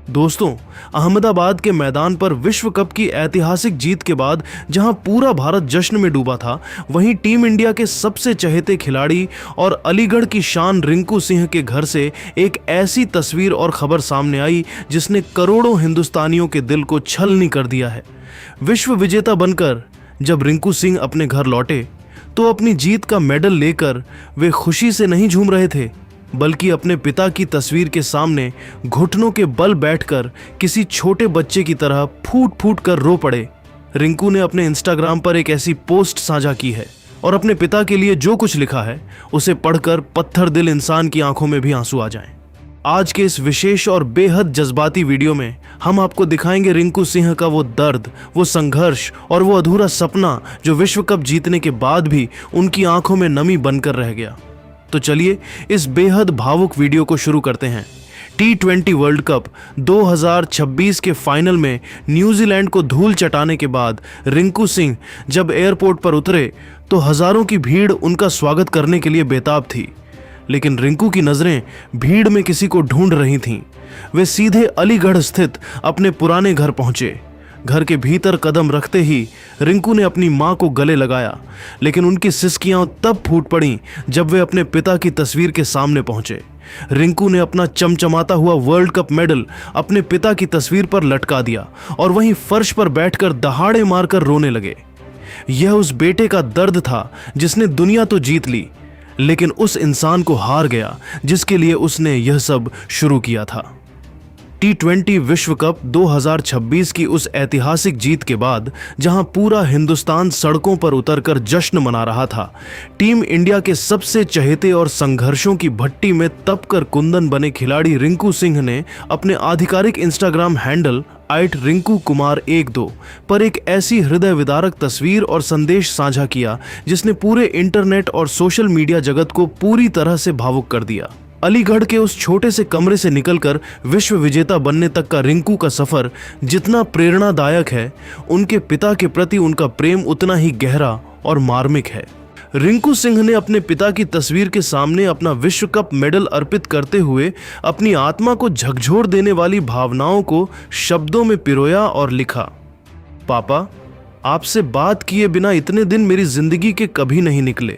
दोस्तों, अहमदाबाद के मैदान पर विश्व कप की ऐतिहासिक जीत के बाद जहां पूरा भारत जश्न में डूबा था, वहीं टीम इंडिया के सबसे चहेते खिलाड़ी और अलीगढ़ की शान रिंकू सिंह के घर से एक ऐसी तस्वीर और खबर सामने आई जिसने करोड़ों हिंदुस्तानियों के दिल को छलनी कर दिया है। विश्व विजेता बनकर जब रिंकू सिंह अपने घर लौटे तो अपनी जीत का मेडल लेकर वे खुशी से नहीं झूम रहे थे, बल्कि अपने पिता की तस्वीर के सामने घुटनों के बल बैठकर किसी छोटे बच्चे की तरह फूट फूट कर रो पड़े। रिंकू ने अपने इंस्टाग्राम पर एक ऐसी पोस्ट साझा की है और अपने पिता के लिए जो कुछ लिखा है उसे पढ़कर पत्थर दिल इंसान की आंखों में भी आंसू आ जाएं। आज के इस विशेष और बेहद जज्बाती वीडियो में हम आपको दिखाएंगे रिंकू सिंह का वो दर्द, वो संघर्ष और वो अधूरा सपना जो विश्व कप जीतने के बाद भी उनकी आंखों में नमी बनकर रह गया। तो चलिए इस बेहद भावुक वीडियो को शुरू करते हैं। T20 वर्ल्ड कप 2026 के फाइनल में न्यूजीलैंड को धूल चटाने के बाद रिंकू सिंह जब एयरपोर्ट पर उतरे तो हजारों की भीड़ उनका स्वागत करने के लिए बेताब थी। लेकिन रिंकू की नजरें भीड़ में किसी को ढूंढ रही थीं। वे सीधे अलीगढ़ स्थित अपने पुराने घर पहुंचे। घर के भीतर कदम रखते ही रिंकू ने अपनी मां को गले लगाया, लेकिन उनकी सिसकियां तब फूट पड़ीं जब वे अपने पिता की तस्वीर के सामने पहुंचे। रिंकू ने अपना चमचमाता हुआ वर्ल्ड कप मेडल अपने पिता की तस्वीर पर लटका दिया और वहीं फर्श पर बैठकर दहाड़े मारकर रोने लगे। यह उस बेटे का दर्द था जिसने दुनिया तो जीत ली, लेकिन उस इंसान को हार गया जिसके लिए उसने यह सब शुरू किया था। T20 विश्व कप 2026 की उस ऐतिहासिक जीत के बाद जहां पूरा हिंदुस्तान सड़कों पर उतरकर जश्न मना रहा था, टीम इंडिया के सबसे चहेते और संघर्षों की भट्टी में तपकर कुंदन बने खिलाड़ी रिंकू सिंह ने अपने आधिकारिक इंस्टाग्राम हैंडल @RinkuKumar12 पर एक ऐसी हृदय विदारक तस्वीर और संदेश साझा किया जिसने पूरे इंटरनेट और सोशल मीडिया जगत को पूरी तरह से भावुक कर दिया। अलीगढ़ के उस छोटे से कमरे से निकलकर विश्व विजेता बनने तक का रिंकू का सफर जितना प्रेरणादायक है, उनके पिता के प्रति उनका प्रेम उतना ही गहरा और मार्मिक है। रिंकू सिंह ने अपने पिता की तस्वीर के सामने अपना विश्व कप मेडल अर्पित करते हुए अपनी आत्मा को झकझोर देने वाली भावनाओं को शब्दों में पिरोया और लिखा, पापा, आपसे बात किए बिना इतने दिन मेरी जिंदगी के कभी नहीं निकले।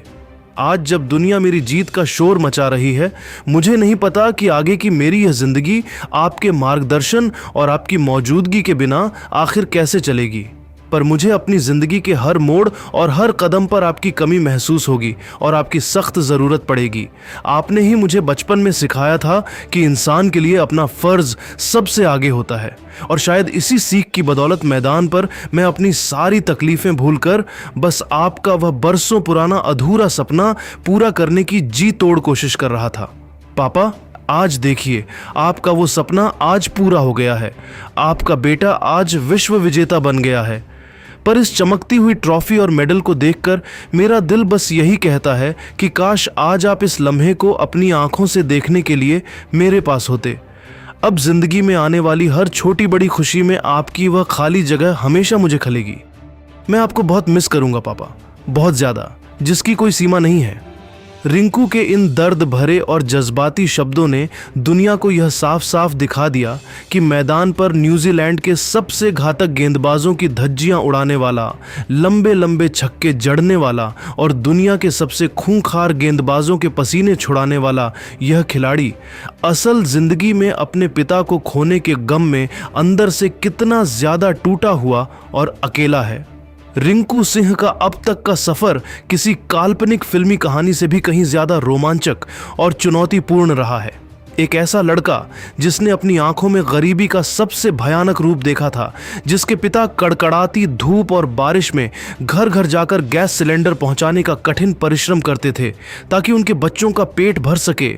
आज जब दुनिया मेरी जीत का शोर मचा रही है, मुझे नहीं पता कि आगे की मेरी यह जिंदगी आपके मार्गदर्शन और आपकी मौजूदगी के बिना आखिर कैसे चलेगी। पर मुझे अपनी जिंदगी के हर मोड़ और हर कदम पर आपकी कमी महसूस होगी और आपकी सख्त ज़रूरत पड़ेगी। आपने ही मुझे बचपन में सिखाया था कि इंसान के लिए अपना फ़र्ज़ सबसे आगे होता है, और शायद इसी सीख की बदौलत मैदान पर मैं अपनी सारी तकलीफ़ें भूलकर बस आपका वह बरसों पुराना अधूरा सपना पूरा करने की जी तोड़ कोशिश कर रहा था। पापा, आज देखिए, आपका वो सपना आज पूरा हो गया है। आपका बेटा आज विश्व विजेता बन गया है। पर इस चमकती हुई ट्रॉफी और मेडल को देखकर मेरा दिल बस यही कहता है कि काश आज आप इस लम्हे को अपनी आंखों से देखने के लिए मेरे पास होते। अब जिंदगी में आने वाली हर छोटी बड़ी खुशी में आपकी वह खाली जगह हमेशा मुझे खलेगी। मैं आपको बहुत मिस करूंगा पापा, बहुत ज़्यादा, जिसकी कोई सीमा नहीं है। रिंकू के इन दर्द भरे और जज्बाती शब्दों ने दुनिया को यह साफ साफ दिखा दिया कि मैदान पर न्यूजीलैंड के सबसे घातक गेंदबाजों की धज्जियां उड़ाने वाला, लंबे लंबे छक्के जड़ने वाला और दुनिया के सबसे खूंखार गेंदबाजों के पसीने छुड़ाने वाला यह खिलाड़ी असल जिंदगी में अपने पिता को खोने के गम में अंदर से कितना ज़्यादा टूटा हुआ और अकेला है। रिंकू सिंह का अब तक का सफर किसी काल्पनिक फिल्मी कहानी से भी कहीं ज्यादा रोमांचक और चुनौतीपूर्ण रहा है। एक ऐसा लड़का जिसने अपनी आंखों में गरीबी का सबसे भयानक रूप देखा था, जिसके पिता कड़कड़ाती धूप और बारिश में घर घर जाकर गैस सिलेंडर पहुंचाने का कठिन परिश्रम करते थे ताकि उनके बच्चों का पेट भर सके।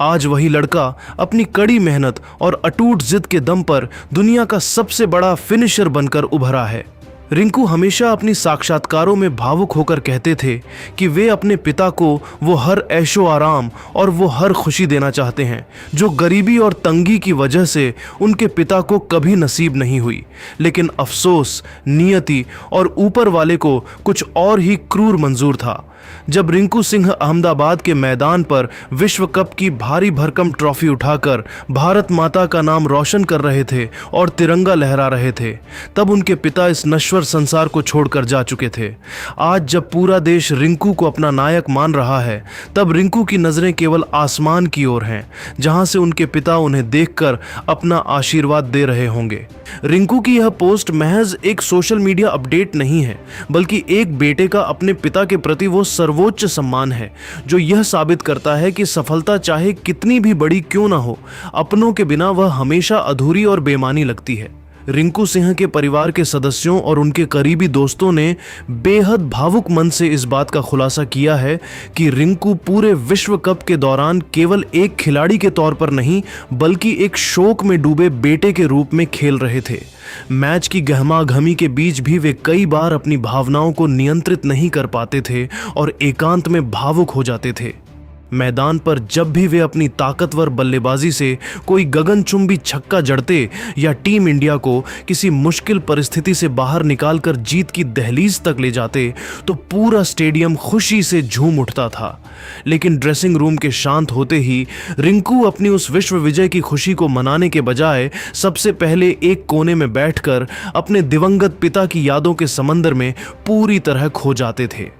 आज वही लड़का अपनी कड़ी मेहनत और अटूट जिद के दम पर दुनिया का सबसे बड़ा फिनिशर बनकर उभरा है। रिंकू हमेशा अपनी साक्षात्कारों में भावुक होकर कहते थे कि वे अपने पिता को वो हर ऐशो आराम और वो हर खुशी देना चाहते हैं जो गरीबी और तंगी की वजह से उनके पिता को कभी नसीब नहीं हुई। लेकिन अफसोस, नियति और ऊपर वाले को कुछ और ही क्रूर मंजूर था। जब रिंकू सिंह अहमदाबाद के मैदान पर विश्व कप की भारी भरकम ट्रॉफी उठाकर भारत माता का नाम रोशन कर रहे थे और तिरंगा लहरा रहे थे, तब उनके पिता इस नश्वर संसार को छोड़कर जा चुके थे। आज जब पूरा देश रिंकू को अपना नायक मान रहा है, तब रिंकू की नजरें केवल आसमान की ओर हैं, जहां से उनके पिता उन्हें देखकर अपना आशीर्वाद दे रहे होंगे। रिंकू की यह पोस्ट महज एक सोशल मीडिया अपडेट नहीं है, बल्कि एक बेटे का अपने पिता के प्रति वो सर्वोच्च सम्मान है, जो यह साबित करता है कि सफलता चाहे कितनी भी बड़ी क्यों ना हो, अपनों के बिना वह हमेशा अधूरी और बेमानी लगती है। रिंकू सिंह के परिवार के सदस्यों और उनके करीबी दोस्तों ने बेहद भावुक मन से इस बात का खुलासा किया है कि रिंकू पूरे विश्व कप के दौरान केवल एक खिलाड़ी के तौर पर नहीं, बल्कि एक शोक में डूबे बेटे के रूप में खेल रहे थे। मैच की गहमागहमी के बीच भी वे कई बार अपनी भावनाओं को नियंत्रित नहीं कर पाते थे और एकांत में भावुक हो जाते थे। मैदान पर जब भी वे अपनी ताकतवर बल्लेबाजी से कोई गगनचुंबी छक्का जड़ते या टीम इंडिया को किसी मुश्किल परिस्थिति से बाहर निकालकर जीत की दहलीज तक ले जाते, तो पूरा स्टेडियम खुशी से झूम उठता था। लेकिन ड्रेसिंग रूम के शांत होते ही रिंकू अपनी उस विश्व विजय की खुशी को मनाने के बजाय सबसे पहले एक कोने में बैठकर अपने दिवंगत पिता की यादों के समंदर में पूरी तरह खो जाते थे।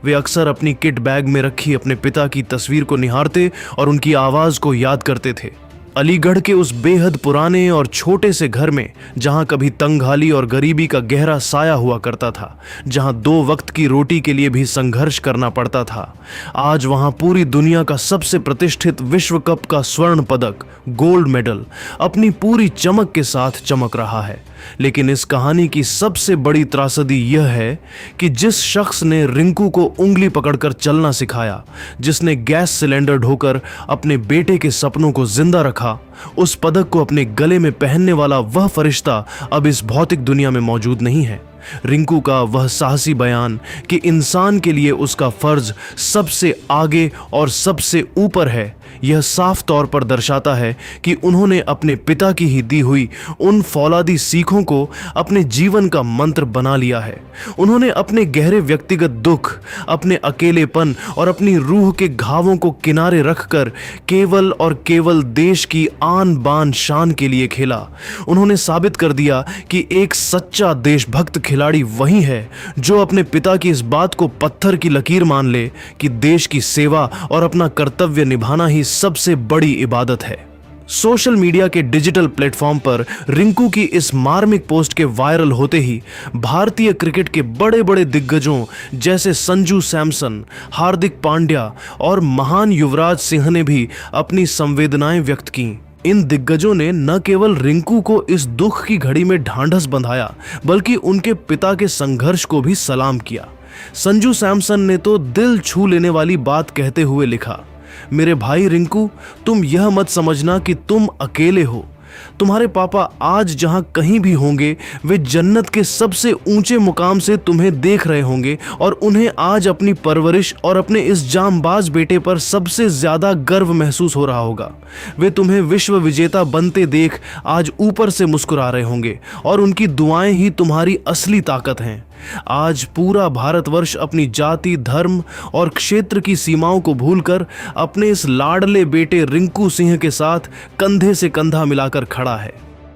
वे अक्सर अपनी किट बैग में रखी अपने पिता की तस्वीर को निहारते और उनकी आवाज को याद करते थे। अलीगढ़ के उस बेहद पुराने और छोटे से घर में, जहां कभी तंगहाली और गरीबी का गहरा साया हुआ करता था, जहां 2 वक्त की रोटी के लिए भी संघर्ष करना पड़ता था, आज वहां पूरी दुनिया का सबसे प्रतिष्ठित विश्व कप का स्वर्ण पदक, गोल्ड मेडल, अपनी पूरी चमक के साथ चमक रहा है। लेकिन इस कहानी की सबसे बड़ी त्रासदी यह है कि जिस शख्स ने रिंकू को उंगली पकड़कर चलना सिखाया, जिसने गैस सिलेंडर ढोकर अपने बेटे के सपनों को जिंदा रखा, उस पदक को अपने गले में पहनने वाला वह फरिश्ता अब इस भौतिक दुनिया में मौजूद नहीं है। रिंकू का वह साहसी बयान कि इंसान के लिए उसका फर्ज सबसे आगे और सबसे ऊपर है, यह साफ तौर पर दर्शाता है कि उन्होंने अपने पिता की ही दी हुई उन फौलादी सीखों को अपने जीवन का मंत्र बना लिया है। उन्होंने अपने गहरे व्यक्तिगत दुख, अपने अकेलेपन और अपनी रूह के घावों को किनारे रखकर केवल और केवल देश की आन बान शान के लिए खेला। उन्होंने साबित कर दिया कि एक सच्चा देशभक्त खिलाड़ी वही है जो अपने पिता की इस बात को पत्थर की लकीर मान ले कि देश की सेवा और अपना कर्तव्य निभाना ही सबसे बड़ी इबादत है। सोशल मीडिया के डिजिटल प्लेटफॉर्म पर रिंकू की इस मार्मिक पोस्ट के वायरल होते ही भारतीय क्रिकेट के बड़े बड़े दिग्गजों जैसे संजू सैमसन, हार्दिक पांड्या और महान युवराज सिंह ने भी अपनी संवेदनाएं व्यक्त की। इन दिग्गजों ने न केवल रिंकू को इस दुख की घड़ी में ढांढस बंधाया, बल्कि उनके पिता के संघर्ष को भी सलाम किया। संजू सैमसन ने तो दिल छू लेने वाली बात कहते हुए लिखा, मेरे भाई रिंकू, तुम यह मत समझना कि तुम अकेले हो। तुम्हारे पापा आज जहां कहीं भी होंगे, वे जन्नत के सबसे ऊंचे मुकाम से तुम्हें देख रहे होंगे और उन्हें आज अपनी परवरिश और अपने इस जांबाज बेटे पर सबसे ज्यादा गर्व महसूस हो रहा होगा। वे तुम्हें विश्व विजेता बनते देख आज ऊपर से मुस्कुरा रहे होंगे और उनकी दुआएं ही तुम्हारी असली ताकत हैं। आज पूरा भारतवर्ष अपनी जाति, धर्म और क्षेत्र की सीमाओं को भूलकर अपने इस लाडले बेटे रिंकू सिंह के साथ कंधे से कंधा मिलाकर खड़ा है।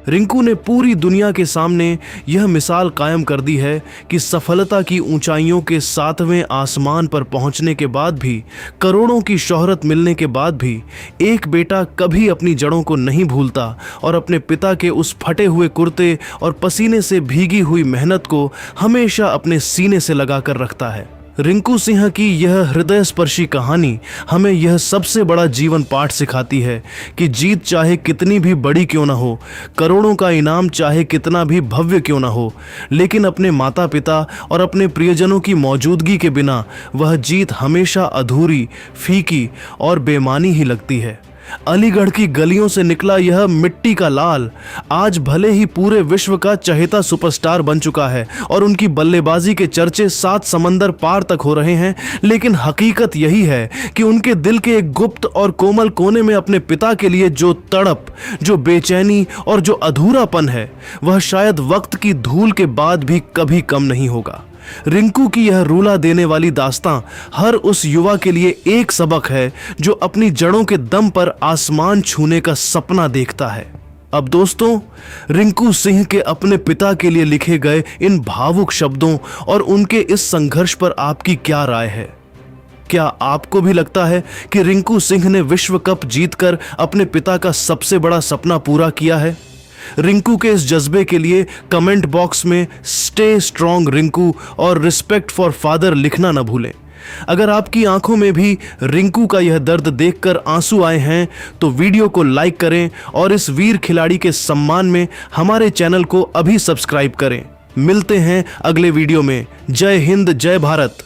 रिंकू ने पूरी दुनिया के सामने यह मिसाल कायम कर दी है कि सफलता की ऊंचाइयों के 7वें आसमान पर पहुंचने के बाद भी, करोड़ों की शोहरत मिलने के बाद भी, एक बेटा कभी अपनी जड़ों को नहीं भूलता और अपने पिता के उस फटे हुए कुर्ते और पसीने से भीगी हुई मेहनत को हमेशा अपने सीने से लगा कर रखता है। रिंकू सिंह की यह हृदय स्पर्शी कहानी हमें यह सबसे बड़ा जीवन पाठ सिखाती है कि जीत चाहे कितनी भी बड़ी क्यों ना हो, करोड़ों का इनाम चाहे कितना भी भव्य क्यों ना हो, लेकिन अपने माता पिता और अपने प्रियजनों की मौजूदगी के बिना वह जीत हमेशा अधूरी, फीकी और बेमानी ही लगती है। अलीगढ़ की गलियों से निकला यह मिट्टी का लाल आज भले ही पूरे विश्व का चहेता सुपरस्टार बन चुका है और उनकी बल्लेबाजी के चर्चे 7 समंदर पार तक हो रहे हैं, लेकिन हकीकत यही है कि उनके दिल के एक गुप्त और कोमल कोने में अपने पिता के लिए जो तड़प, जो बेचैनी और जो अधूरापन है, वह शायद वक्त की धूल के बाद भी कभी कम नहीं होगा। रिंकू की यह रुला देने वाली दास्तां हर उस युवा के लिए एक सबक है जो अपनी जड़ों के दम पर आसमान छूने का सपना देखता है। अब दोस्तों, रिंकू सिंह के अपने पिता के लिए लिखे गए इन भावुक शब्दों और उनके इस संघर्ष पर आपकी क्या राय है? क्या आपको भी लगता है कि रिंकू सिंह ने विश्व कप जीतकर अपने पिता का सबसे बड़ा सपना पूरा किया है? रिंकू के इस जज्बे के लिए कमेंट बॉक्स में स्टे स्ट्रॉन्ग रिंकू और रिस्पेक्ट फॉर फादर लिखना न भूलें। अगर आपकी आंखों में भी रिंकू का यह दर्द देखकर आंसू आए हैं तो वीडियो को लाइक करें और इस वीर खिलाड़ी के सम्मान में हमारे चैनल को अभी सब्सक्राइब करें। मिलते हैं अगले वीडियो में। जय हिंद, जय भारत।